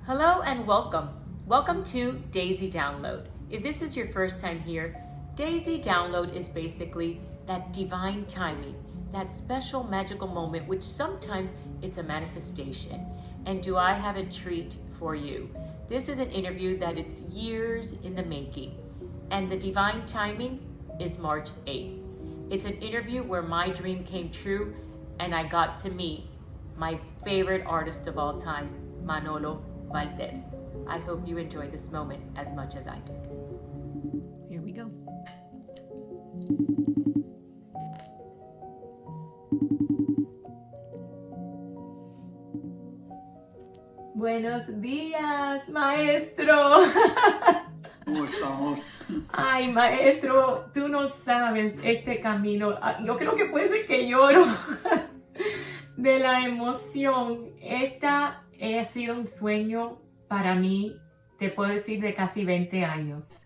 Hello and welcome. Welcome to Daisy Download. If this is your first time here, Daisy Download is basically that divine timing, that special magical moment, which sometimes it's a manifestation. And do I have a treat for you? This is an interview that it's years in the making. And the divine timing is March 8th. It's an interview where my dream came true and I got to meet my favorite artist of all time, Manolo Valdés. I hope you enjoy this moment as much as I did. Here we go. Buenos días, maestro. ¿Cómo estamos? Ay, maestro, tú no sabes este camino. Yo creo que puede ser que lloro de la emoción. Esta ha sido un sueño para mí, te puedo decir, de casi 20 años.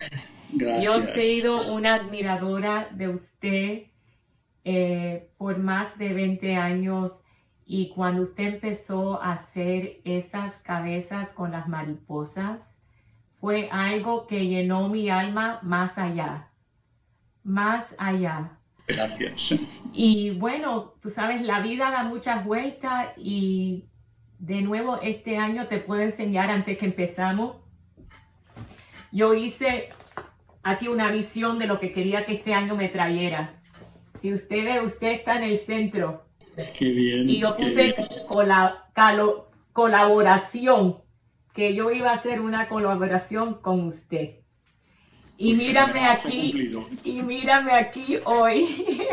Gracias. Yo he sido una admiradora de usted por más de 20 años y cuando usted empezó a hacer esas cabezas con las mariposas, fue algo que llenó mi alma más allá. Más allá. Gracias. Y bueno, tú sabes, la vida da muchas vueltas y de nuevo este año te puedo enseñar antes que empezamos. Yo hice aquí una visión de lo que quería que este año me trayera. Si usted ve, usted está en el centro. Qué bien. Y yo puse colaboración, que yo iba a hacer una colaboración con usted. Y Pues mírame se ha aquí, cumplido. y mírame aquí hoy.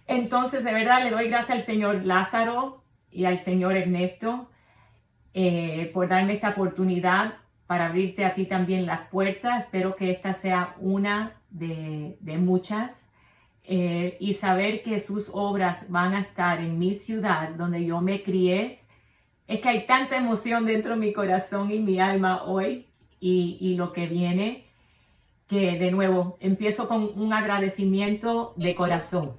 Entonces, de verdad, le doy gracias al señor Lázaro y al señor Ernesto por darme esta oportunidad para abrirte a ti también las puertas. Espero que esta sea una de muchas. Y saber que sus obras van a estar en mi ciudad, donde yo me crié. Es que hay tanta emoción dentro de mi corazón y mi alma hoy y lo que viene, que de nuevo empiezo con un agradecimiento de corazón.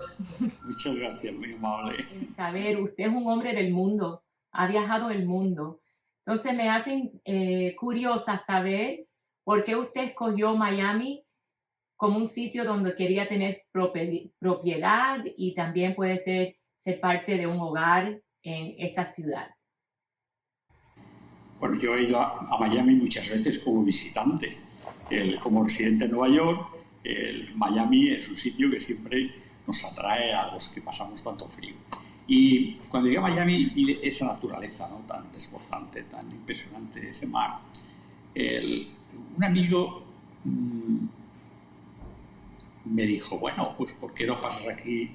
Muchas gracias, muy amable. Saber, usted es un hombre del mundo, ha viajado el mundo. Entonces me hacen curiosa saber por qué usted escogió Miami como un sitio donde quería tener propiedad y también puede ser parte de un hogar en esta ciudad. Bueno, yo he ido a Miami muchas veces como visitante. Como residente de Nueva York, Miami es un sitio que siempre nos atrae a los que pasamos tanto frío. Y cuando llegué a Miami vi esa naturaleza, ¿no?, tan desbordante, tan impresionante, ese mar. Un amigo me dijo, bueno, pues ¿por qué no pasas aquí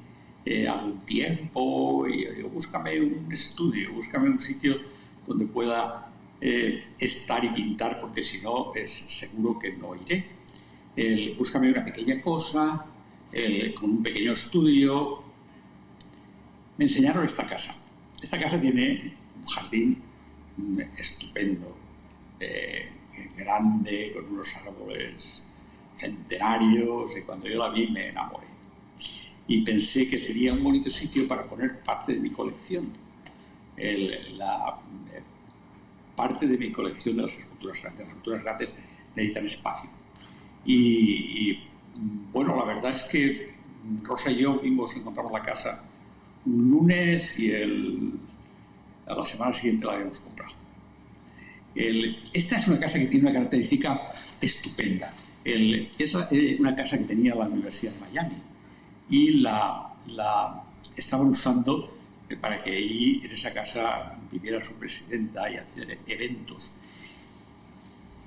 algún tiempo? Y yo digo, búscame un estudio, búscame un sitio donde pueda estar y pintar, porque si no es seguro que no iré. Búscame una pequeña cosa, con un pequeño estudio. Me enseñaron esta casa. Esta casa tiene un jardín estupendo, grande, con unos árboles centenarios, y cuando yo la vi me enamoré. Y pensé que sería un bonito sitio para poner parte de mi colección. Parte de mi colección de las esculturas grandes. Las esculturas grandes necesitan espacio. Y bueno, la verdad es que Rosa y yo encontramos la casa un lunes y a la semana siguiente la habíamos comprado. Esta es una casa que tiene una característica estupenda. Es una casa que tenía la Universidad de Miami y la estaban usando para que ahí en esa casa viviera su presidenta y hacer eventos.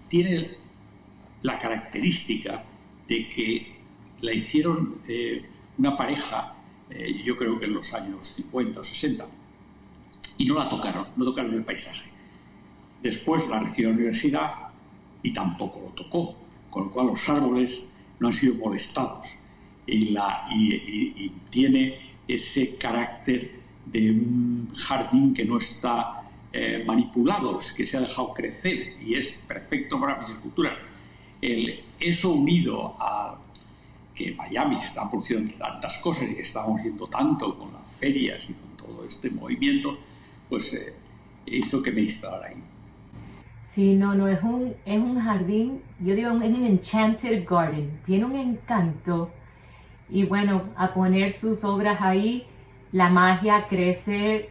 Tiene la característica de que la hicieron una pareja, yo creo que en los años 50 o 60, y no tocaron el paisaje. Después la recibió la universidad y tampoco lo tocó, con lo cual los árboles no han sido molestados y tiene ese carácter de un jardín que no está manipulado, que se ha dejado crecer y es perfecto para mis esculturas. Eso unido a que en Miami se están produciendo tantas cosas y que estamos viendo tanto con las ferias y con todo este movimiento, pues hizo que me instalara ahí. Sí, no, es un jardín, yo digo, es un enchanted garden, tiene un encanto. Y bueno, a poner sus obras ahí, la magia crece,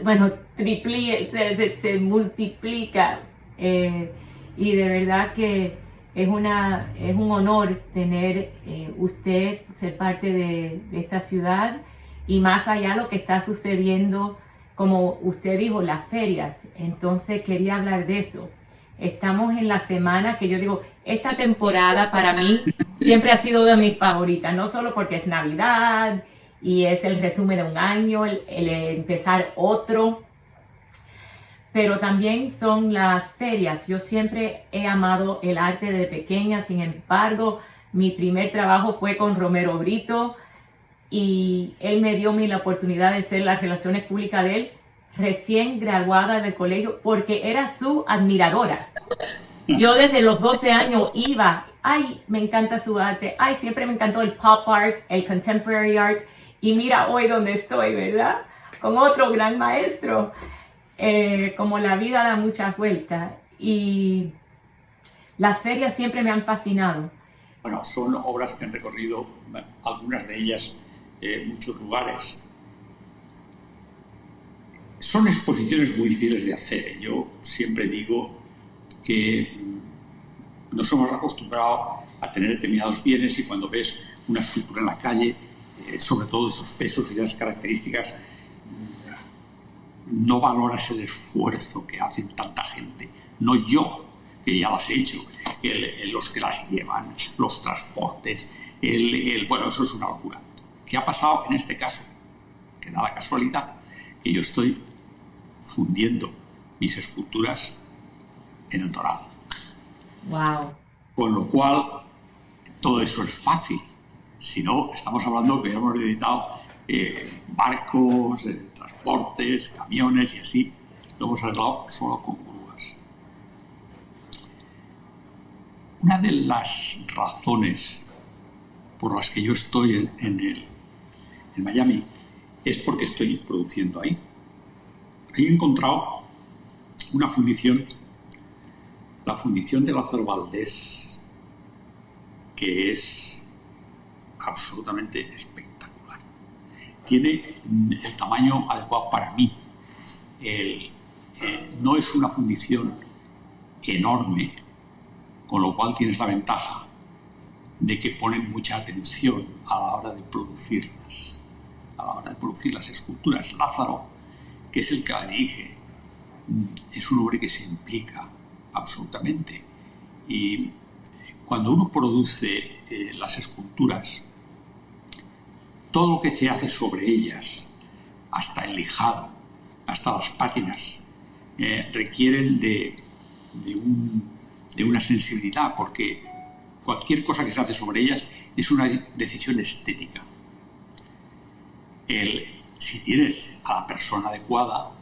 bueno, se multiplica. Y de verdad que es un honor tener usted ser parte de esta ciudad, y más allá lo que está sucediendo, como usted dijo, las ferias. Entonces quería hablar de eso. Estamos en la semana que yo digo, esta temporada para mí siempre ha sido de mis favoritas, no solo porque es Navidad y es el resumen de un año, el empezar otro, pero también son las ferias. Yo siempre he amado el arte desde pequeña, sin embargo, mi primer trabajo fue con Romero Brito y él me dio la oportunidad de ser las relaciones públicas de él, recién graduada del colegio, porque era su admiradora. Yo desde los 12 años iba, ay, me encanta su arte, ay, siempre me encantó el pop art, el contemporary art, y mira hoy donde estoy, ¿verdad? Con otro gran maestro. Como la vida da muchas vueltas, y las ferias siempre me han fascinado. Bueno, son obras que han recorrido, algunas de ellas, muchos lugares. Son exposiciones muy difíciles de hacer. Yo siempre digo que nos hemos acostumbrado a tener determinados bienes, y cuando ves una escultura en la calle, sobre todo de esos pesos y de las características, no valoras el esfuerzo que hacen tanta gente. No yo, que ya las he hecho, los que las llevan, los transportes, bueno, eso es una locura. ¿Qué ha pasado en este caso? Que da la casualidad que yo estoy fundiendo mis esculturas en el Doral. Wow. Con lo cual, todo eso es fácil. Si no, estamos hablando que hemos necesitado barcos, transportes, camiones y así. Lo hemos arreglado solo con grúas. Una de las razones por las que yo estoy en Miami es porque estoy produciendo ahí. Ahí he encontrado una fundición, la fundición de Lázaro Valdés, que es absolutamente espectacular. Tiene el tamaño adecuado para mí. No es una fundición enorme, con lo cual tienes la ventaja de que ponen mucha atención a la hora de producirlas, a la hora de producir las esculturas. Lázaro, que es el que la dirige, es un hombre que se implica absolutamente. Y cuando uno produce las esculturas, todo lo que se hace sobre ellas, hasta el lijado, hasta las pátinas, requieren de una sensibilidad, porque cualquier cosa que se hace sobre ellas es una decisión estética. Si tienes a la persona adecuada,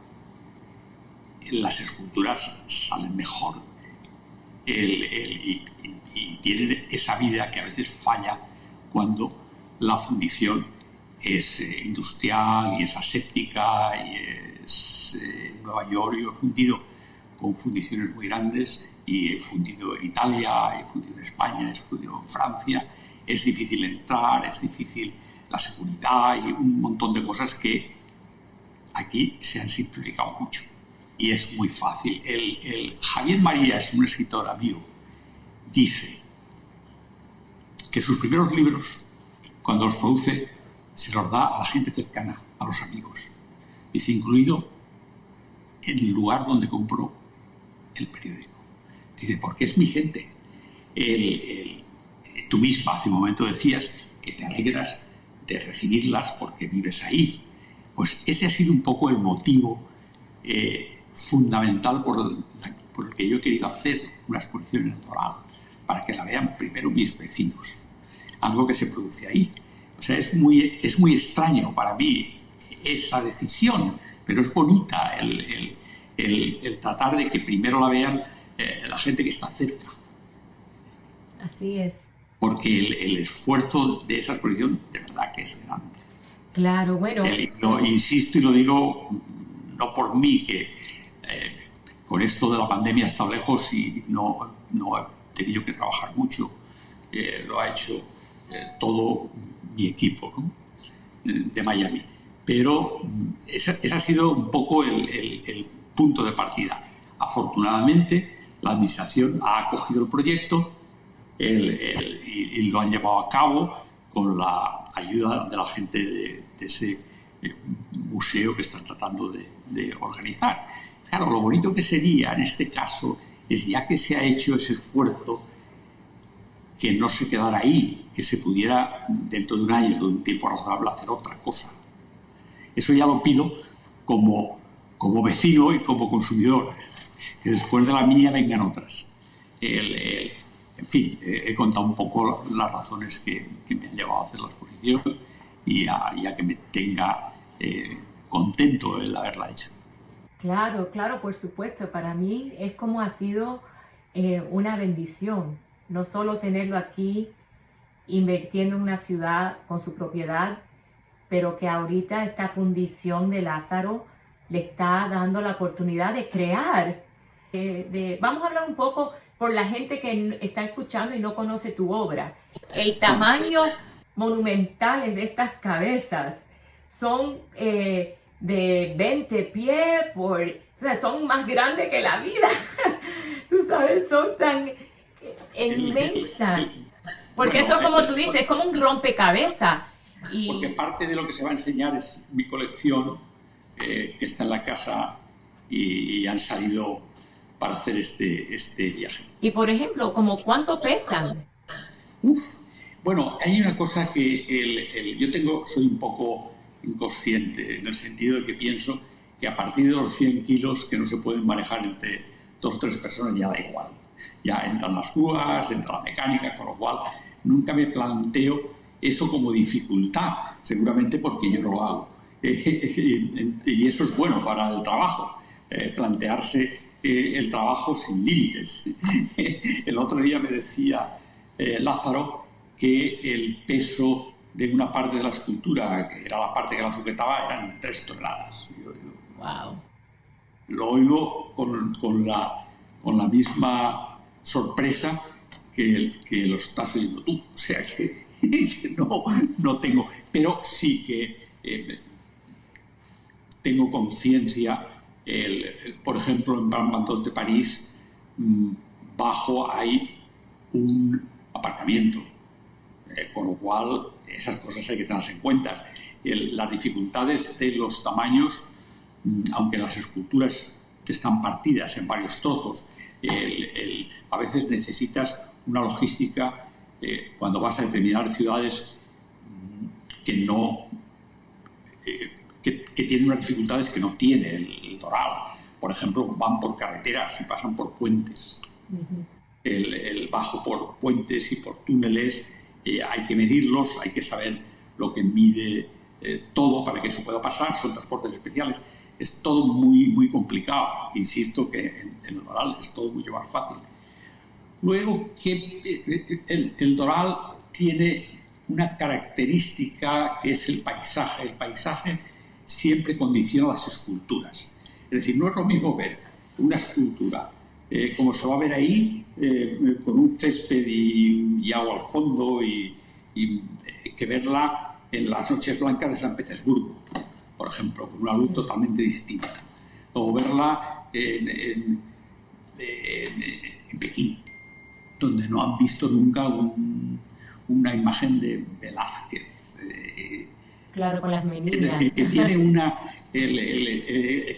las esculturas salen mejor. Y tienen esa vida que a veces falla cuando la fundición es industrial y es aséptica y es Nueva York. Yo he fundido con fundiciones muy grandes y he fundido en Italia, he fundido en España, he fundido en Francia. Es difícil entrar, es difícil la seguridad y un montón de cosas que aquí se han simplificado mucho y es muy fácil. Javier Marías, un escritor amigo, dice que sus primeros libros, cuando los produce, se los da a la gente cercana, a los amigos. Dice, incluido el lugar donde compró el periódico. Dice, porque es mi gente. Tú misma hace un momento decías que te alegras de recibirlas porque vives ahí. Pues ese ha sido un poco el motivo fundamental por el que yo he querido hacer una exposición en el Doral, para que la vean primero mis vecinos, algo que se produce ahí. O sea, es muy extraño para mí esa decisión, pero es bonita el tratar de que primero la vean la gente que está cerca. Así es. Porque el esfuerzo de esa exposición de verdad que es grande. Claro, bueno. Lo insisto y lo digo no por mí, que con esto de la pandemia he estado lejos y no he tenido que trabajar mucho. Lo ha hecho todo mi equipo, ¿no? De Miami. Pero ese ha sido un poco el punto de partida. Afortunadamente, la administración ha acogido el proyecto y lo han llevado a cabo con la ayuda de la gente de ese museo que están tratando de organizar. Claro, lo bonito que sería en este caso es, ya que se ha hecho ese esfuerzo, que no se quedara ahí, que se pudiera dentro de un año, de un tiempo razonable, hacer otra cosa. Eso ya lo pido como vecino y como consumidor, que después de la mía vengan otras. En fin, he contado un poco las razones que me han llevado a hacer la exposición y a que me tenga contento el haberla hecho. Claro, claro, por supuesto. Para mí es como ha sido una bendición, no solo tenerlo aquí invirtiendo en una ciudad con su propiedad, pero que ahorita esta fundición de Lázaro le está dando la oportunidad de crear. Vamos a hablar un poco por la gente que está escuchando y no conoce tu obra. El tamaño monumental de estas cabezas son de 20 pies o sea, son más grandes que la vida. Tú sabes, son tan inmensas. Porque bueno, eso, como tú dices, es como un rompecabezas. Porque parte de lo que se va a enseñar es mi colección, que está en la casa y han salido para hacer este viaje. Y, por ejemplo, ¿cuánto pesan? Bueno, hay una cosa que soy un poco inconsciente, en el sentido de que pienso que a partir de los 100 kilos que no se pueden manejar entre 2 o 3 personas ya da igual. Ya entran las grúas, entra la mecánica, con lo cual nunca me planteo eso como dificultad, seguramente porque yo no lo hago. Y eso es bueno para el trabajo, plantearse el trabajo sin límites. El otro día me decía Lázaro que el peso de una parte de la escultura, que era la parte que la sujetaba, eran 3 toneladas. Yo digo, wow. Lo oigo con la misma sorpresa que lo estás oyendo tú. O sea que no tengo, pero sí que tengo conciencia. Por ejemplo, en Barbantón de París, bajo hay un aparcamiento, con lo cual esas cosas hay que tenerlas en cuenta. Las dificultades de los tamaños, aunque las esculturas están partidas en varios trozos, a veces necesitas una logística cuando vas a determinadas ciudades que tienen unas dificultades que no tiene el Doral. Por ejemplo, van por carreteras y pasan por puentes. Uh-huh. El bajo por puentes y por túneles, hay que medirlos, hay que saber lo que mide todo para que eso pueda pasar. Son transportes especiales. Es todo muy, muy complicado. Insisto que en el Doral es todo mucho más fácil. Luego, que el Doral tiene una característica que es el paisaje. El paisaje siempre condiciona las esculturas. Es decir, no es lo mismo ver una escultura como se va a ver ahí, con un césped y agua al fondo, y que verla en las noches blancas de San Petersburgo, por ejemplo, con una luz totalmente distinta. O verla en Pekín, donde no han visto nunca una imagen de Velázquez. Claro, con las medidas. Es decir, que tiene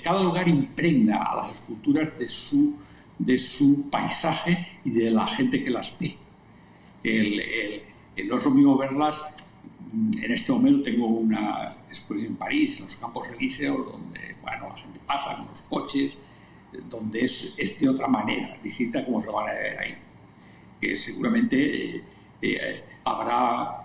cada lugar impregna a las esculturas de su paisaje y de la gente que las ve. No es lo mismo verlas. En este momento tengo una exposición en París, en los Campos Elíseos, donde la gente pasa con los coches, donde es de otra manera, distinta como se van a ver ahí. Que seguramente habrá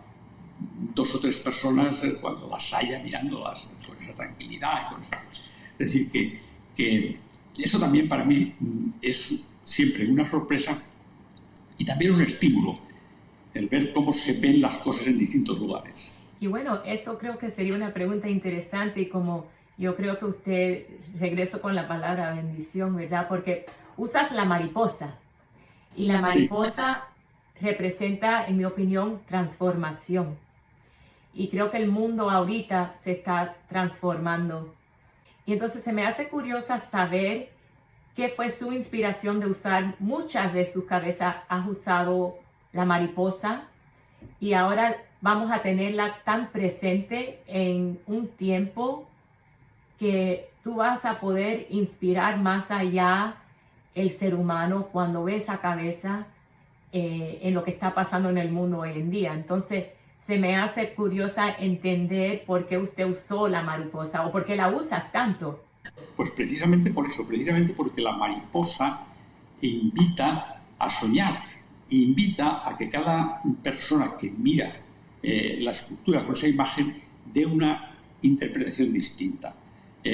2 o 3 personas cuando las haya mirándolas con esa tranquilidad y con esa cosa. Es decir, que eso también para mí es siempre una sorpresa y también un estímulo, el ver cómo se ven las cosas en distintos lugares. Y bueno, eso creo que sería una pregunta interesante, y como yo creo que usted, regreso con la palabra bendición, ¿verdad? Porque usas la mariposa y la mariposa representa, en mi opinión, transformación. Y creo que el mundo ahorita se está transformando. Y entonces se me hace curiosa saber qué fue su inspiración de usar muchas de sus cabezas. Has usado la mariposa y ahora vamos a tenerla tan presente en un tiempo que tú vas a poder inspirar más allá el ser humano cuando ve esa cabeza en lo que está pasando en el mundo hoy en día. Entonces, se me hace curiosa entender por qué usted usó la mariposa o por qué la usas tanto. Pues precisamente por eso, precisamente porque la mariposa invita a soñar, invita a que cada persona que mira la escultura con esa imagen dé una interpretación distinta.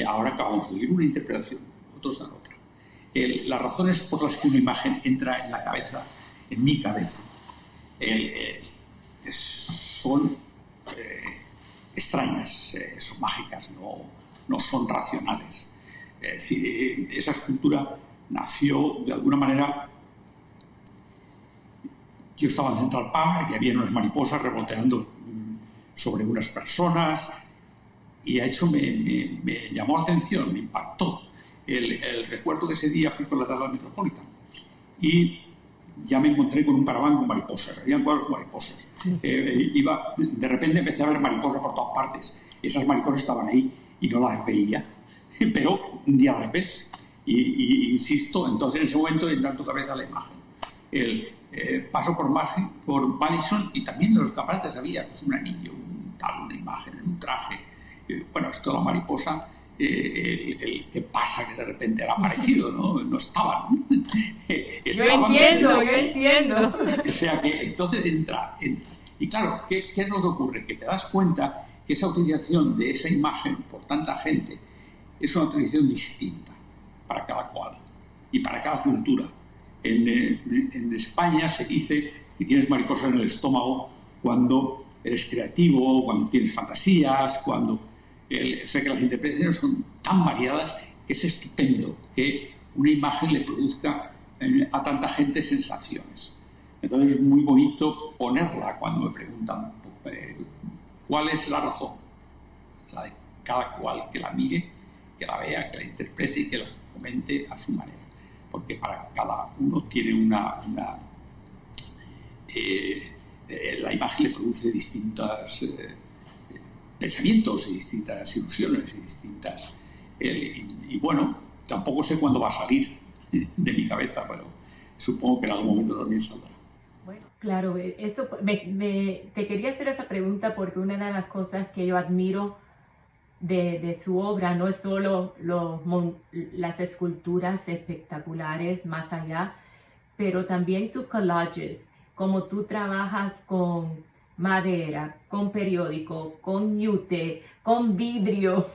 Ahora acabamos de oír una interpretación, otros dan otra. Las razones por las que una imagen entra en la cabeza, en mi cabeza, son extrañas, son mágicas, no son racionales. Es decir, esa escultura nació de alguna manera. Yo estaba en Central Park y había unas mariposas revoloteando sobre unas personas y eso me llamó la atención, me impactó. El recuerdo de ese día fui por la tarde al Metropolitan y ya me encontré con un caraván con mariposas, habían cuadros con mariposas. De repente empecé a ver mariposas por todas partes. Esas mariposas estaban ahí y no las veía, pero un día las ves. Y insisto, entonces en ese momento entra en tu cabeza la imagen. Paso por Madison y también de los escaparates había pues, un anillo, una imagen, un traje. Bueno, esto de la mariposa, ¿qué pasa? Que de repente era parecido, no estaban. Yo entiendo. O sea que entonces entra. Y claro, ¿qué es lo que ocurre? Que te das cuenta que esa utilización de esa imagen por tanta gente es una utilización distinta para cada cual y para cada cultura. En España se dice que tienes mariposas en el estómago cuando eres creativo, cuando tienes fantasías, o sea que las interpretaciones son tan variadas que es estupendo que una imagen le produzca a tanta gente sensaciones. Entonces es muy bonito ponerla cuando me preguntan cuál es la razón. La de cada cual que la mire, que la vea, que la interprete y que la comente a su manera. Porque para cada uno tiene la imagen le produce distintos pensamientos y distintas ilusiones y distintas... y bueno, tampoco sé cuándo va a salir de mi cabeza, pero supongo que en algún momento también saldrá. Bueno, claro, eso te quería hacer esa pregunta porque una de las cosas que yo admiro de su obra no es solo las esculturas espectaculares más allá, pero también tus collages, como tú trabajas con madera, con periódico, con yute, con vidrio.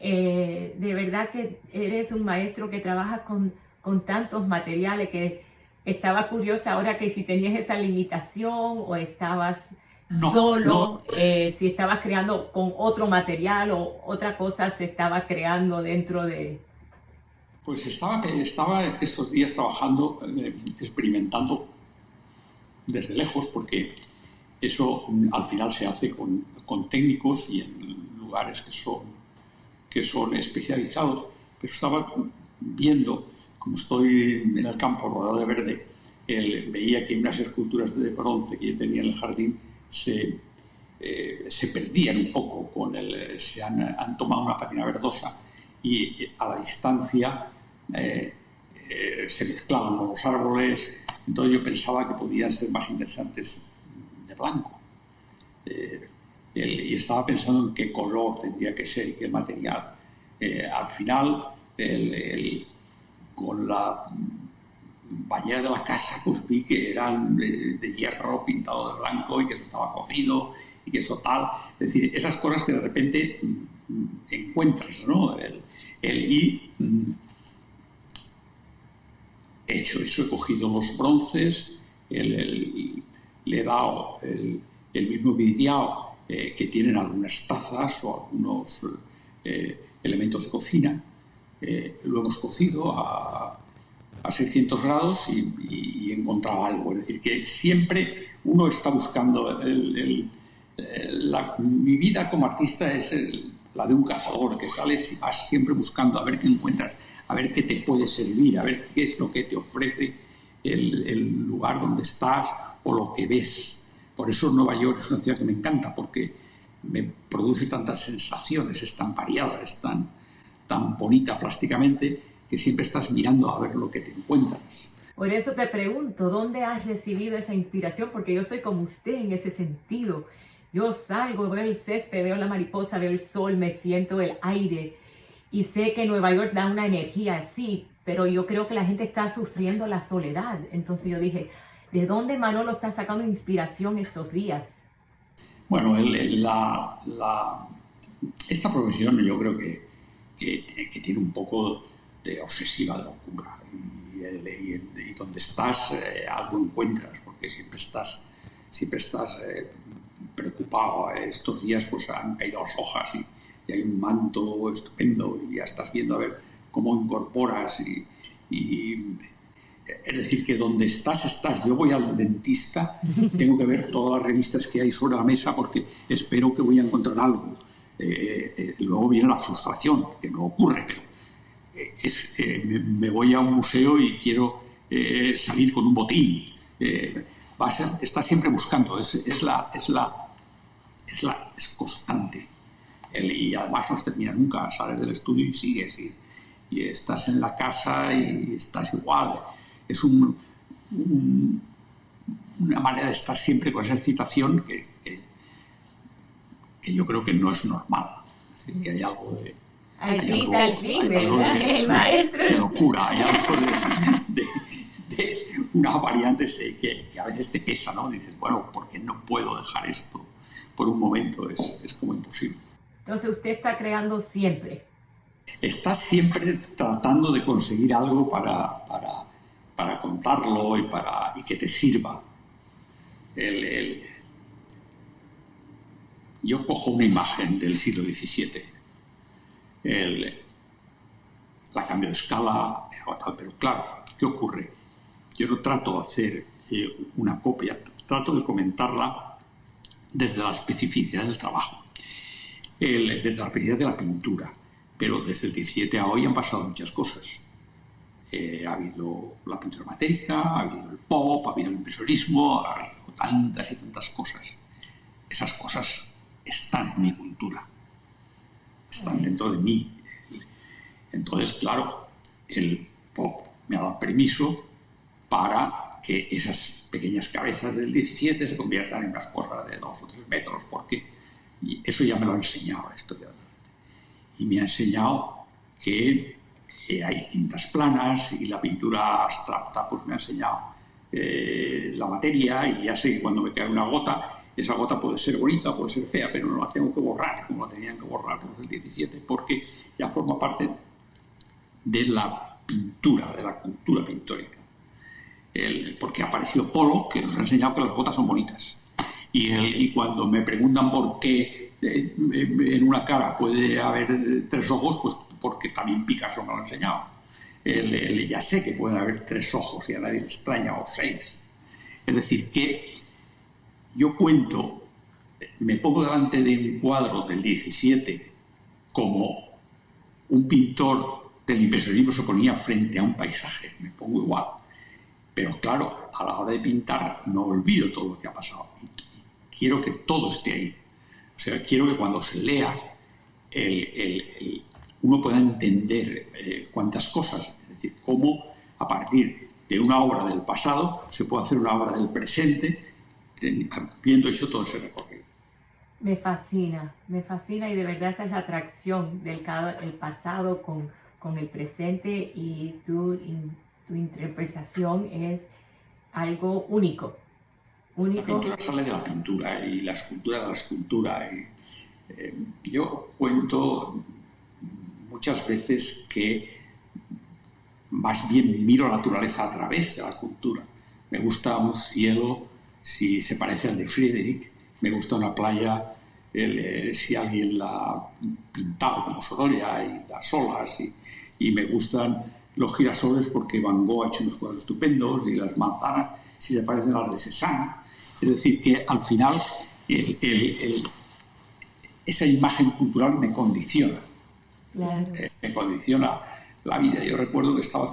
De verdad que eres un maestro que trabaja con tantos materiales que estaba curiosa ahora que si tenías esa limitación o estabas solo, si estabas creando con otro material o otra cosa se estaba creando dentro de... Pues estaba estos días trabajando, experimentando desde lejos, porque eso al final se hace con técnicos y en lugares que son especializados. Pero estaba viendo, como estoy en el campo rodeado de verde, veía que unas esculturas de bronce que yo tenía en el jardín se perdían un poco se han tomado una pátina verdosa y a la distancia se mezclaban con los árboles. Entonces yo pensaba que podían ser más interesantes de blanco. Y estaba pensando en qué color tendría que ser y qué material. Al final, con la bañera de la casa, pues vi que eran de hierro pintado de blanco y que eso estaba cocido y que eso tal. Es decir, esas cosas que de repente encuentras, ¿no? He cogido los bronces, le he dado el mismo vidriado que tienen algunas tazas o algunos elementos de cocina. Lo hemos cocido a 600 grados y encontrado algo. Es decir, que siempre uno está buscando. Mi vida como artista es la de un cazador, que sales y vas siempre buscando a ver qué encuentras, a ver qué te puede servir, a ver qué es lo que te ofrece el lugar donde estás o lo que ves. Por eso Nueva York es una ciudad que me encanta, porque me produce tantas sensaciones, es tan variada, es tan bonita plásticamente, que siempre estás mirando a ver lo que te encuentras. Por eso te pregunto, ¿dónde has recibido esa inspiración? Porque yo soy como usted en ese sentido. Yo salgo, veo el césped, veo la mariposa, veo el sol, me siento el aire y sé que Nueva York da una energía así, pero yo creo que la gente está sufriendo la soledad. Entonces yo dije, ¿de dónde Manolo está sacando inspiración estos días? Bueno, esta profesión yo creo que tiene un poco de obsesiva locura y donde estás algo encuentras, porque siempre estás preocupado. Estos días pues han caído las hojas y hay un manto estupendo y ya estás viendo a ver cómo incorporas es decir, que donde estás. Yo voy al dentista, tengo que ver todas las revistas que hay sobre la mesa porque espero que voy a encontrar algo. Luego viene la frustración, que no ocurre, pero me voy a un museo y quiero salir con un botín. Estás siempre buscando, es constante. Y además no se termina nunca, sales del estudio y sigues. Y estás en la casa y estás igual. Es una manera de estar siempre con esa excitación que yo creo que no es normal. Es decir, que hay algo de... Artista al fin, ¿verdad? El maestro. De locura, hay algo de una variante que a veces te pesa, ¿no? Dices, bueno, ¿por qué no puedo dejar esto por un momento? Es como imposible. Entonces usted está creando siempre. Estás siempre tratando de conseguir algo para contarlo y que te sirva. Yo cojo una imagen del siglo XVII, la cambio de escala, pero claro, ¿qué ocurre? Yo no trato de hacer una copia, trato de comentarla desde la especificidad del trabajo, desde la especificidad de la pintura, pero desde el 17 a hoy han pasado muchas cosas. Ha habido la pintura matérica, ha habido el pop, ha habido el impresionismo, ha habido tantas y tantas cosas. Esas cosas están en mi cultura, están dentro de mí. Entonces, claro, el pop me ha dado permiso para que esas pequeñas cabezas del 17 se conviertan en unas cosas de 2 o 3 metros, porque eso ya me lo ha enseñado la historia. Y me ha enseñado que hay tintas planas y la pintura abstracta pues me ha enseñado la materia, y ya sé que cuando me cae una gota, esa gota puede ser bonita, puede ser fea, pero no la tengo que borrar como la tenían que borrar los del 17, porque ya forma parte de la pintura, de la cultura pictórica. Porque ha aparecido Polo, que nos ha enseñado que las gotas son bonitas. Y cuando me preguntan por qué en una cara puede haber 3 ojos, pues porque también Picasso me lo ha enseñado. Ya sé que pueden haber 3 ojos y a nadie le extraña, o 6. Es decir, que yo me pongo delante de un cuadro del 17 como un pintor del impresionismo se ponía frente a un paisaje, me pongo igual. Pero claro, a la hora de pintar no olvido todo lo que ha pasado y quiero que todo esté ahí. O sea, quiero que cuando se lea uno pueda entender cuántas cosas, es decir, cómo a partir de una obra del pasado se puede hacer una obra del presente, viendo hecho todo ese recorrido. Me fascina y de verdad esa es la atracción del el pasado con el presente, y tu interpretación es algo único. La pintura sale de la pintura y la escultura de la escultura. Yo cuento muchas veces que más bien miro la naturaleza a través de la cultura. Me gusta un cielo si se parece al de Friedrich, me gusta una playa si alguien la ha pintado como Sorolla y las olas, y me gustan los girasoles porque Van Gogh ha hecho unos cuadros estupendos, y las manzanas si se parecen a las de Cézanne. Es decir, que al final esa imagen cultural me condiciona. Claro. Me condiciona la vida. Yo recuerdo que estaba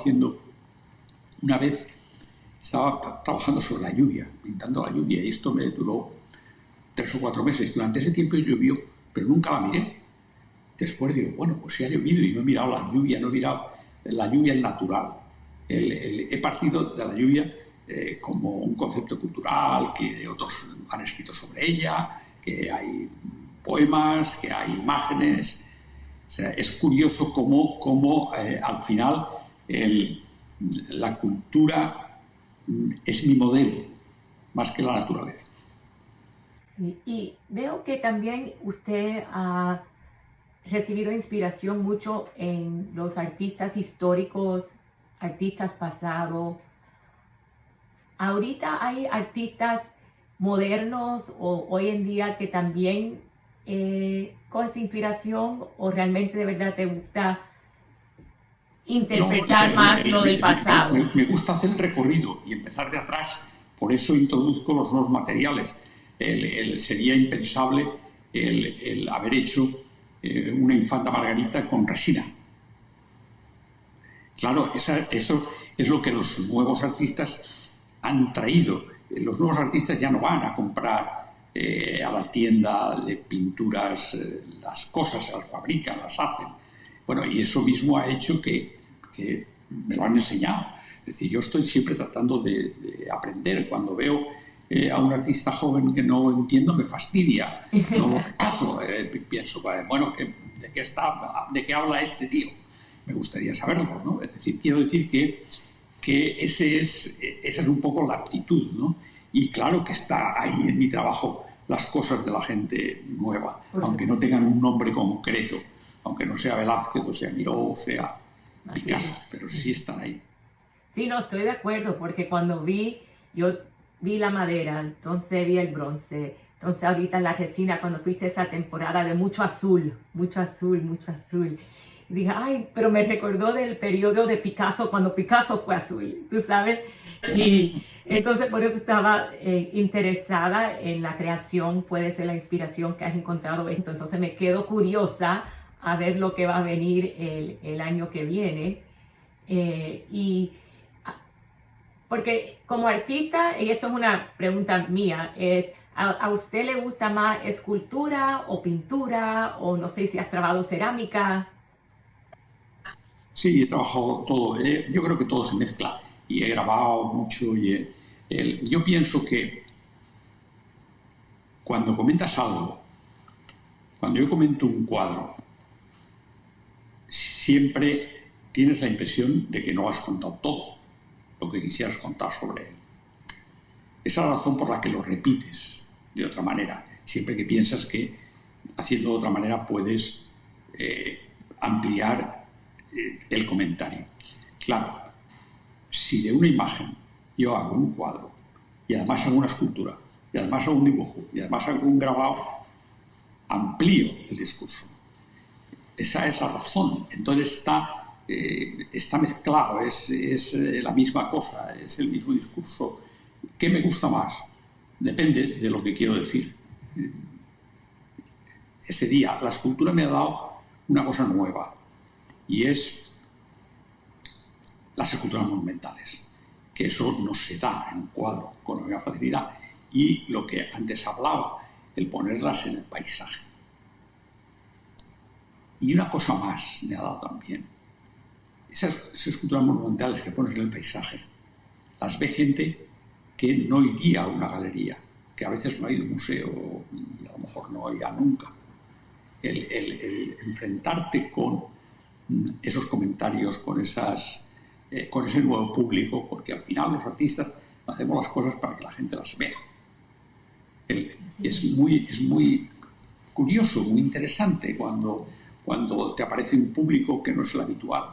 trabajando sobre la lluvia, pintando la lluvia, y esto me duró 3 o 4 meses. Durante ese tiempo llovió, pero nunca la miré. Después digo, bueno, pues si ha llovido y no he mirado la lluvia, no he mirado la lluvia natural. He partido de la lluvia como un concepto cultural, que otros han escrito sobre ella, que hay poemas, que hay imágenes. O sea, es curioso cómo al final la cultura es mi modelo, más que la naturaleza. Sí, y veo que también usted ha recibido inspiración mucho en los artistas históricos, artistas pasados. Ahorita hay artistas modernos o hoy en día que también coges inspiración, o realmente de verdad te gusta interpretar más lo del pasado. Me gusta hacer el recorrido y empezar de atrás. Por eso introduzco los nuevos materiales. Sería impensable el haber hecho una infanta Margarita con resina. Claro, eso es lo que los nuevos artistas han traído. Los nuevos artistas ya no van a comprar a la tienda de pinturas las cosas, las fabrican, las hacen. Bueno, y eso mismo ha hecho que me lo han enseñado. Es decir, yo estoy siempre tratando de aprender. Cuando veo a un artista joven que no entiendo, me fastidia. No lo rechazo. Pienso, bueno, ¿de qué habla este tío? Me gustaría saberlo, ¿no? Es decir, quiero decir que esa es un poco la actitud, ¿no? Y claro que está ahí en mi trabajo las cosas de la gente nueva, aunque no tengan un nombre concreto, aunque no sea Velázquez, o sea Miró, o sea Picasso, pero sí están ahí. Sí, no, estoy de acuerdo, porque cuando yo vi la madera, entonces vi el bronce, entonces ahorita la resina, cuando fuiste esa temporada de mucho azul, mucho azul, mucho azul. Y dije, ay, pero me recordó del periodo de Picasso, cuando Picasso fue azul, ¿tú sabes? Y entonces por eso estaba interesada en la creación, puede ser la inspiración que has encontrado esto. Entonces me quedo curiosa a ver lo que va a venir el año que viene. Porque como artista, y esto es una pregunta mía, ¿a usted le gusta más escultura o pintura? O no sé si has trabajado cerámica. Sí, he trabajado todo. Yo creo que todo se mezcla. Y he grabado mucho. Yo pienso que cuando comentas algo, cuando yo comento un cuadro, siempre tienes la impresión de que no has contado todo lo que quisieras contar sobre él. Esa es la razón por la que lo repites de otra manera, siempre que piensas que haciendo de otra manera puedes ampliar el comentario. Claro, si de una imagen yo hago un cuadro y además hago una escultura y además hago un dibujo y además hago un grabado, amplío el discurso. Esa es la razón. Entonces está mezclado, es la misma cosa, es el mismo discurso. ¿Qué me gusta más? Depende de lo que quiero decir. Ese día la escultura me ha dado una cosa nueva, y es las esculturas monumentales, que eso no se da en un cuadro con la misma facilidad, y lo que antes hablaba, el ponerlas en el paisaje. Y una cosa más me ha dado también. Esas esculturas monumentales que pones en el paisaje, las ve gente que no iría a una galería, que a veces no ha ido a un museo y a lo mejor no irá nunca. El enfrentarte con esos comentarios, con ese nuevo público, porque al final los artistas hacemos las cosas para que la gente las vea. Es muy curioso, muy interesante cuando te aparece un público que no es el habitual.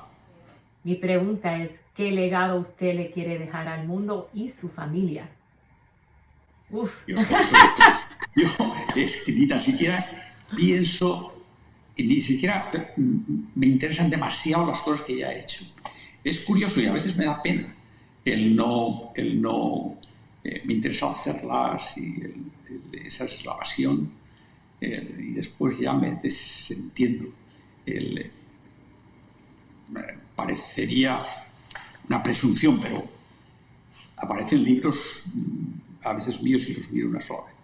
Mi pregunta es, ¿qué legado usted le quiere dejar al mundo y su familia? Yo es que ni tan siquiera pienso y ni siquiera me interesan demasiado las cosas que ya he hecho. Es curioso y a veces me da pena el no me interesa hacerlas y esa es la pasión, y después ya me desentiendo. Me parecería una presunción, pero aparecen libros a veces míos y los miro una sola vez.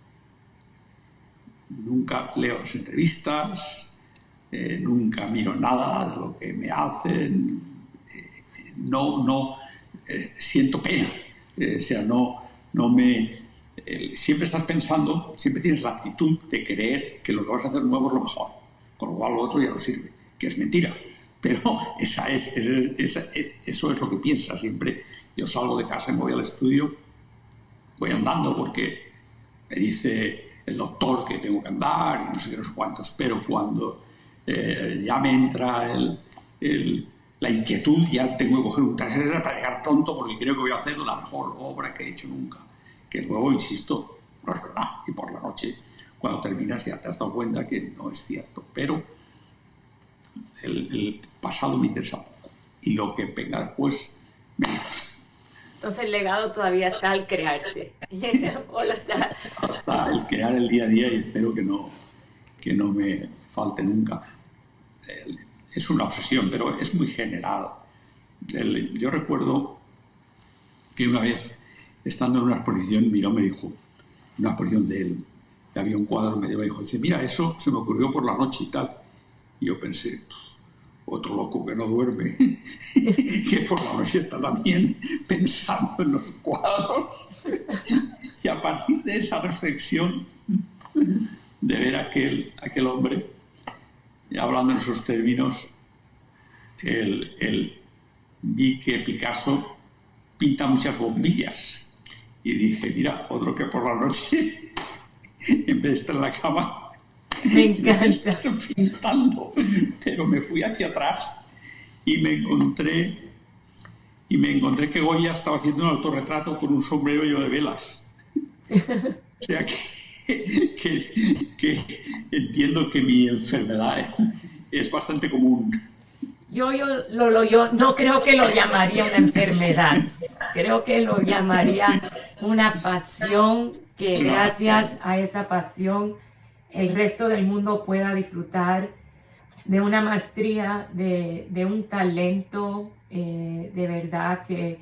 Nunca leo las entrevistas, nunca miro nada de lo que me hacen, siento pena, o sea, no me... siempre estás pensando, siempre tienes la actitud de creer que lo que vas a hacer nuevo es lo mejor, con lo cual lo otro ya no sirve, que es mentira. Pero eso es lo que piensas siempre. Yo salgo de casa y me voy al estudio, voy andando porque me dice el doctor que tengo que andar y no sé qué, no sé cuántos, pero cuando ya me entra la inquietud, ya tengo que coger un taxi para llegar pronto porque creo que voy a hacer la mejor obra que he hecho nunca. Que luego, insisto, no es verdad. Y por la noche, cuando terminas, ya te has dado cuenta que no es cierto. Pero el pasado me interesa poco. Y lo que venga después, menos. Entonces el legado todavía está al crearse. ¿O lo está? Hasta el crear el día a día y espero que no me falte nunca. Es una obsesión, pero es muy general. Yo recuerdo que una vez, estando en una exposición, Miró me dijo, una exposición de él, que había un cuadro, me dijo, dice, mira, eso se me ocurrió por la noche y tal. Y yo pensé, otro loco que no duerme, que por la noche está también pensando en los cuadros. Y a partir de esa reflexión, de ver aquel hombre, hablando en esos términos, vi que Picasso pinta muchas bombillas. Y dije, mira, otro que por la noche, en vez de estar en la cama, me encanta, estar pintando. Pero me fui hacia atrás y me encontré que Goya estaba haciendo un autorretrato con un sombrero lleno de velas. O sea que entiendo que mi enfermedad es bastante común. Yo no creo que lo llamaría una enfermedad. Creo que lo llamaría una pasión que gracias a esa pasión el resto del mundo pueda disfrutar de una maestría, de un talento, de verdad que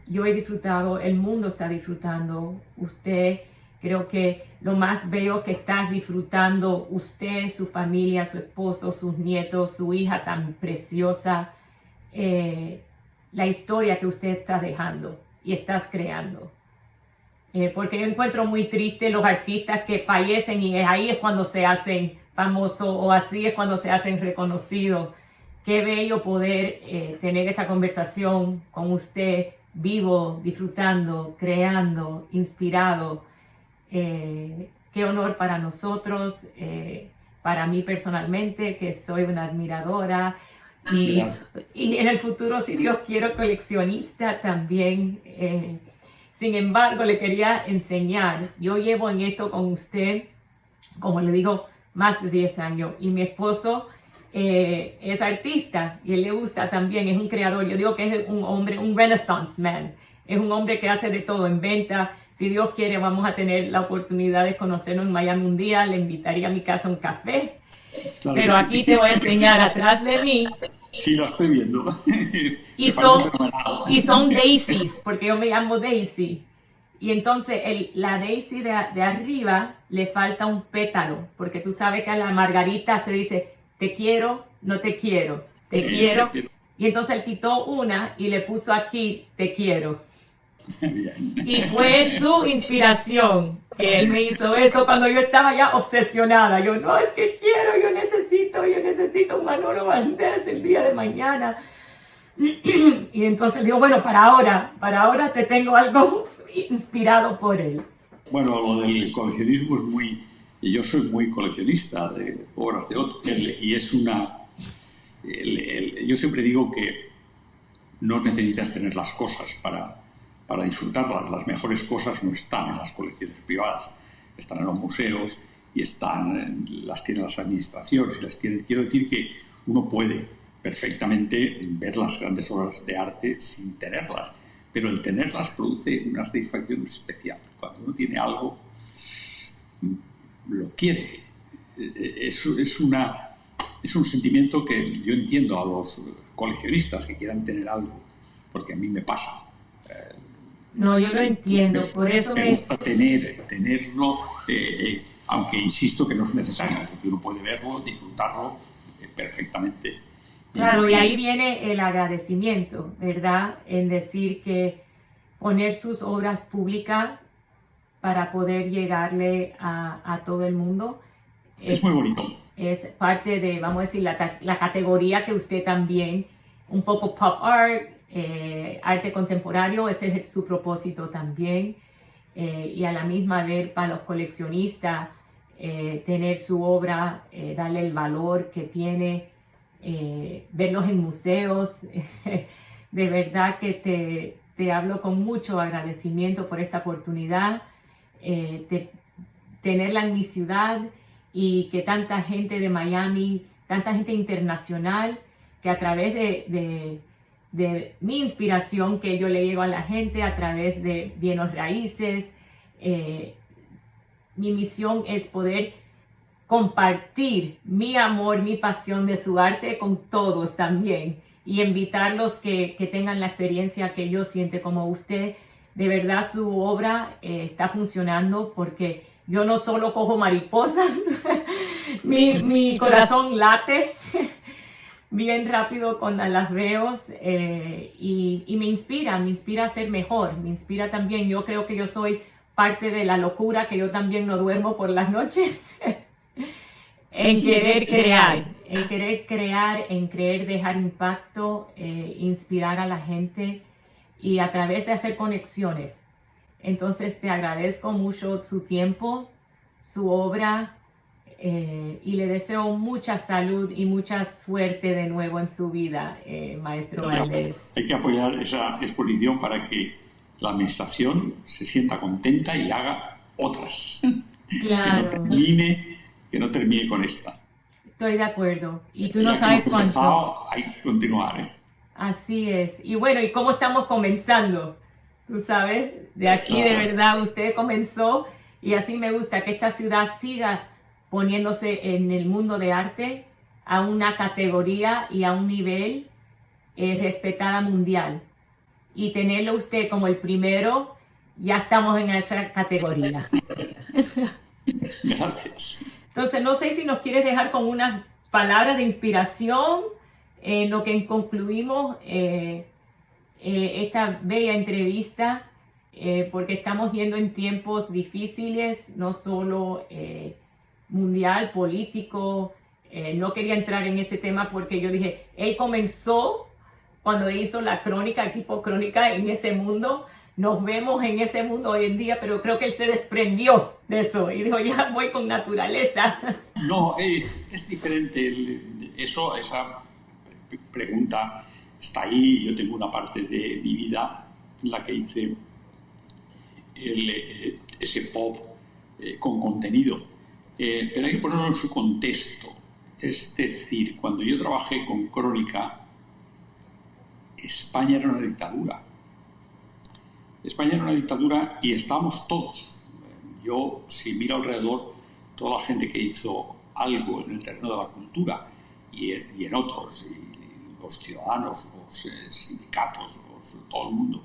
yo he disfrutado, el mundo está disfrutando. Usted, creo que lo más bello que estás disfrutando, usted, su familia, su esposo, sus nietos, su hija tan preciosa, la historia que usted está dejando y estás creando. Porque yo encuentro muy triste los artistas que fallecen y ahí es cuando se hacen famosos o así es cuando se hacen reconocidos. Qué bello poder tener esta conversación con usted, vivo, disfrutando, creando, inspirado. Qué honor para nosotros, para mí personalmente, que soy una admiradora. Y en el futuro, si Dios quiere, coleccionista también. Sin embargo, le quería enseñar, yo llevo en esto con usted, como le digo, más de 10 años. Y mi esposo es artista y él le gusta también, es un creador. Yo digo que es un hombre, un renaissance man. Es un hombre que hace de todo, inventa. Si Dios quiere, vamos a tener la oportunidad de conocernos en Miami un día. Le invitaría a mi casa a un café. Claro. Pero aquí te voy a enseñar atrás de mí. Sí, lo estoy viendo. Y son daisies, porque yo me llamo Daisy. Y entonces la Daisy de arriba le falta un pétalo, porque tú sabes que a la margarita se dice, te quiero, no te quiero, te quiero. Y entonces él quitó una y le puso aquí, te quiero. Bien. Y fue su inspiración que él me hizo eso cuando yo estaba ya obsesionada. Yo, no, es que quiero, yo necesito un Manolo Valdés el día de mañana. Y entonces digo, bueno, para ahora te tengo algo inspirado por él. Bueno, lo del coleccionismo es muy... Yo soy muy coleccionista de obras de otros y es una... yo siempre digo que no necesitas tener las cosas para disfrutarlas. Las mejores cosas no están en las colecciones privadas, están en los museos y las tienen las administraciones, quiero decir que uno puede perfectamente ver las grandes obras de arte sin tenerlas, pero el tenerlas produce una satisfacción especial. Cuando uno tiene algo, lo quiere. Es un sentimiento que yo entiendo a los coleccionistas que quieran tener algo, porque a mí me pasa. No, yo lo entiendo, por eso me gusta tenerlo, aunque insisto que no es necesario, porque uno puede verlo, disfrutarlo perfectamente. Claro, y ahí viene el agradecimiento, ¿verdad? En decir que poner sus obras públicas para poder llegarle a todo el mundo es muy bonito. Es parte de, vamos a decir, la categoría que usted también, un poco pop art, arte contemporáneo, ese es su propósito también. Y a la misma vez para los coleccionistas, tener su obra, darle el valor que tiene, verlos en museos. De verdad que te hablo con mucho agradecimiento por esta oportunidad de tenerla en mi ciudad y que tanta gente de Miami, tanta gente internacional, que a través de mi inspiración que yo le llevo a la gente a través de bienes raíces, mi misión es poder compartir mi amor, mi pasión de su arte con todos también y invitarlos que tengan la experiencia que yo siento como usted. De verdad su obra está funcionando porque yo no solo cojo mariposas, mi corazón late bien rápido cuando las veo y me inspira a ser mejor, me inspira también. Yo creo que yo soy parte de la locura, que yo también no duermo por las noches, en querer crear, en querer dejar impacto, inspirar a la gente y a través de hacer conexiones. Entonces te agradezco mucho su tiempo, su obra y le deseo mucha salud y mucha suerte de nuevo en su vida, maestro Valdés. Hay que apoyar esa exposición para que la administración se sienta contenta y haga otras. Claro. Que no termine con esta. Estoy de acuerdo. Y tú no sabes cuánto. Hay que continuar. Así es. Y bueno, ¿y cómo estamos comenzando? Tú sabes, de aquí de verdad usted comenzó y así me gusta que esta ciudad siga poniéndose en el mundo de arte a una categoría y a un nivel respetada mundial. Y tenerlo usted como el primero, ya estamos en esa categoría. Gracias. Entonces, no sé si nos quieres dejar con unas palabras de inspiración en lo que concluimos esta bella entrevista, porque estamos yendo en tiempos difíciles, no solo mundial, político. No quería entrar en ese tema porque yo dije, él comenzó cuando hizo la crónica, equipo crónica en ese mundo. Nos vemos en ese mundo hoy en día, pero creo que él se desprendió de eso y dijo, ya voy con naturaleza. No, es diferente. Esa pregunta está ahí. Yo tengo una parte de mi vida en la que hice ese pop con contenido. Pero hay que ponerlo en su contexto. Es decir, cuando yo trabajé con Crónica, España era una dictadura. España era una dictadura y estábamos todos. Yo, si miro alrededor, toda la gente que hizo algo en el terreno de la cultura y en otros, y los ciudadanos, los sindicatos, todo el mundo,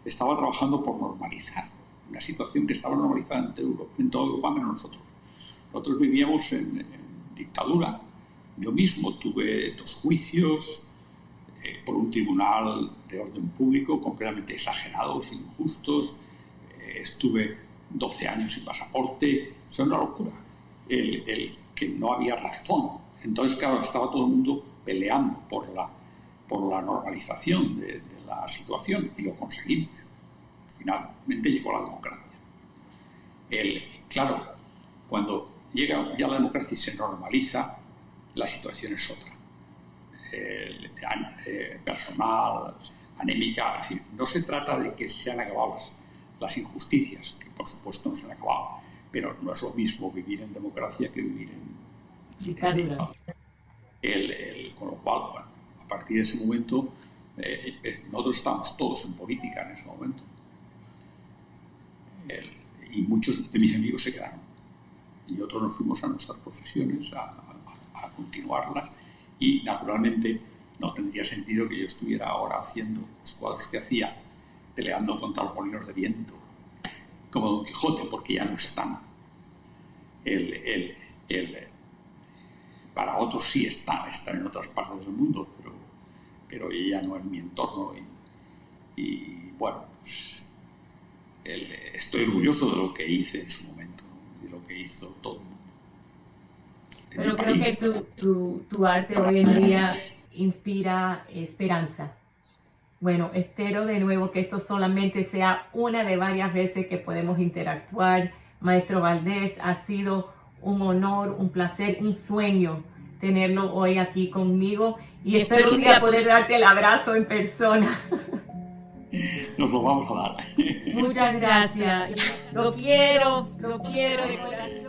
estaba trabajando por normalizar una situación que estaba normalizada en toda Europa menos nosotros. Nosotros vivíamos en dictadura. Yo mismo tuve 2 juicios por un tribunal de orden público completamente exagerados, injustos. Estuve 12 años sin pasaporte. Eso es una locura. El que no había razón. Entonces, claro, estaba todo el mundo peleando por la normalización de la situación y lo conseguimos. Finalmente llegó la democracia. Claro, cuando llega ya la democracia y se normaliza, la situación es otra. Personal, anémica, es decir, no se trata de que se han acabado las injusticias, que por supuesto no se han acabado, pero no es lo mismo vivir en democracia que vivir en Dictadura. con lo cual, bueno, a partir de ese momento, nosotros estábamos todos en política en ese momento. Y muchos de mis amigos se quedaron. Y otros nos fuimos a nuestras profesiones a continuarlas. Y naturalmente no tendría sentido que yo estuviera ahora haciendo los cuadros que hacía, peleando contra los molinos de viento, como Don Quijote, porque ya no están. Para otros sí están en otras partes del mundo, pero ya no en mi entorno. Y bueno, pues, estoy orgulloso de lo que hice en su momento, ¿no? De lo que hizo todo el mundo. Pero creo que tu arte hoy en día inspira esperanza. Bueno, espero de nuevo que esto solamente sea una de varias veces que podemos interactuar. Maestro Valdés, ha sido un honor, un placer, un sueño tenerlo hoy aquí conmigo y espero un día poder darte el abrazo en persona. Nos lo vamos a dar. Muchas gracias. Lo quiero de corazón.